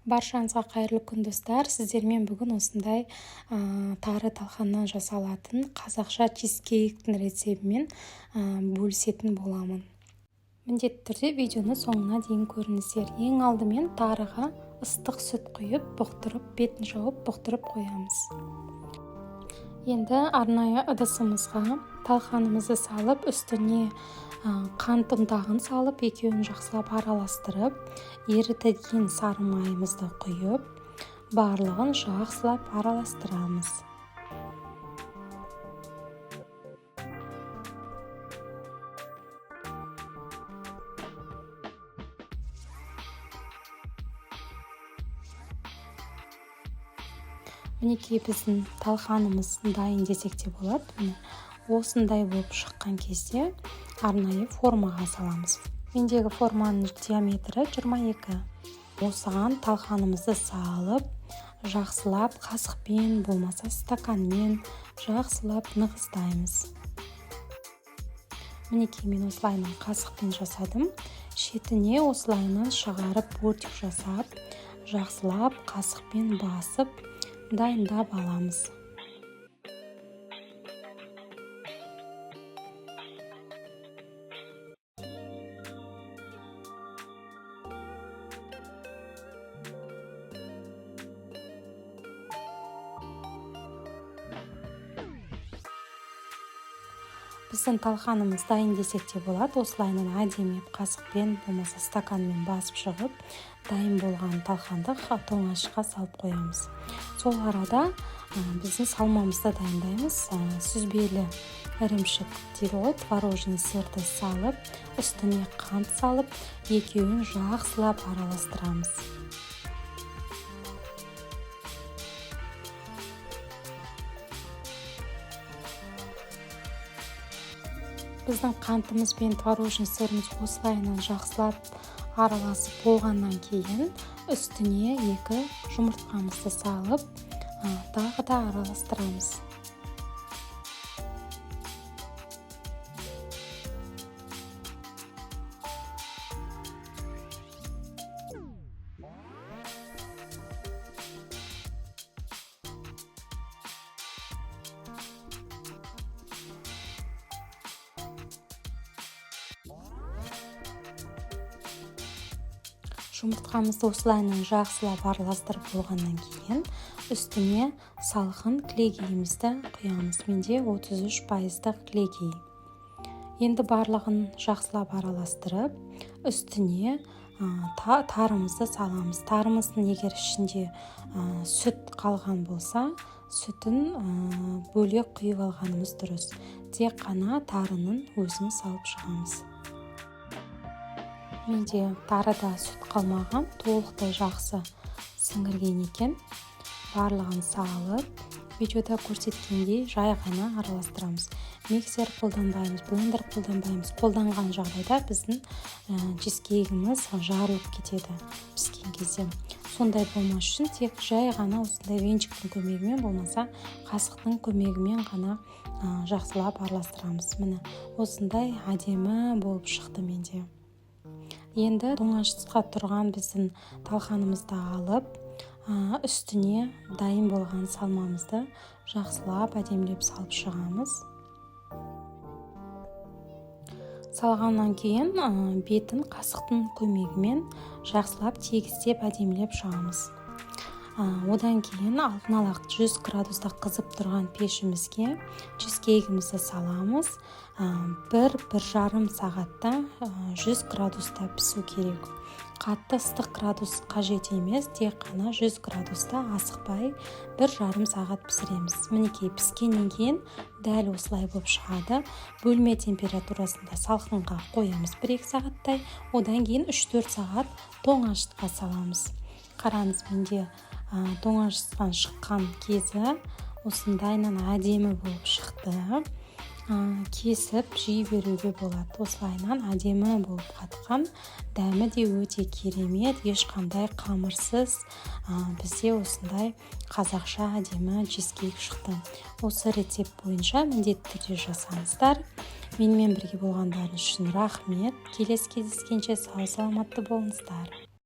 Баршаңызға қайырлы күн достар. Сіздермен бүгін осындай тары талқаннан жасалатын қазақша чизкейктің рецебімен бөлісетін боламын. Міндетті түрде видеоны соңына дейін көріңіздер. Ең алдымен тарыға ыстық сүт құйып, бұқтырып, бетін жауып, бұқтырып қоямыз. Енді арнайы ыдысымызға талқанымызды салып, үстіне қант ұнтағын салып, екеуін жақсылап араластырып, ерітілген сары майымызды құйып, барлығын жақсылап араластырамыз. Мінекей біздің талқанымыз дайын десек те болады. Осындай болып шыққан кезде арнайы формаға саламыз. Мендегі форманың диаметрі 22. Осыған талқанымызды салып, жақсылап қасықпен болмаса стаканмен жақсылап нығыздаймыз. Мінекей мен осылайынан қасықпен жасадым. Шетіне осылайынан шығарып бортик жасап, жақсылап қасықпен басып дайындап аламыз. Біздің талқанымыз дайын десек те болады. Осылайынан әдемі қасықпен болмаса стаканмен басып шығып, дайын болған талқанды тоңашқа салып қоямыз. Сол арада біздің салмамызды дайындаймыз. Сүзбелі ірімшік дейді ғой, творожный сырды салып, үстіне қант салып, екеуін жақсылап араластырамыз. Біздің қантымыз бен творожный сырымыз осылайынан жақсылап араласып болғаннан кейін үстіне 2 жұмыртқамызды салып, тағы да араластырамыз. Жұмыртқамызды осылайынан жақсылап араластырып болғаннан кейін үстіне салқын кілегейімізді құямыз. Менде 33% кілегей. Енді барлығын жақсылап араластырып, үстіне тарымызды саламыз. Тарымыздың егер ішінде сүт қалған болса, сүтін бөлек құйып алғанымыз дұрыс. Тек қана тарының өзін салып шығамыз. Менде тарыда сүт қалмаған, толықтай жақсы сіңірген екен. Барлығын салып, видеода көрсеткендей жай ғана араластырамыз. Миксер қолданбаймыз, блендер қолданбаймыз. Қолданған жағдайда біздің чизкейгіміз жарылып кетеді піскен кезде. Сондай болмас үшін тек жай ғана осындай венчиктің көмегімен болмаса қасықтың көмегімен ғана жақсылап араластырамыз. Міне осындай әдемі болып шықты менде. Енді тоңашқа тұрған біздің талқанымызды алып, үстіне дайын болған салмамызды жақсылап әдемілеп салып шығамыз. Салғаннан кейін бетін қасықтың көмегімен жақсылап тегістеп әдемілеп шығамыз. Одан кейін алдын ала 100 градуста қызып тұрған пешімізге чизкейгімізді саламыз. 1-1,5 сағатта 100 градуста пісу керек. Қатты ыстық градус қажет емес, тек қана 100 градуста асықпай 1,5 сағат пісіреміз. Мінекей піскеннен кейін дәл осылай болып шығады. Бөлме температурасында салқынға қоямыз 1-2 сағаттай, одан кейін 3-4 сағат тоңашқа саламыз. Қараңыз, менде тоңашықтан шыққан кезі осындайынан әдемі болып шықты. Кесіп жей беруге болады. Осылайынан әдемі болып қатқан, дәмі де өте керемет, ешқандай қамырсыз. Бізде осындай қазақша әдемі чизкейк шықты. Осы рецепт бойынша міндетті түрде жасаңыздар. Менімен бірге болғандарыңыз үшін рахмет. Келесі кездескенше сау саламатты болыңыздар.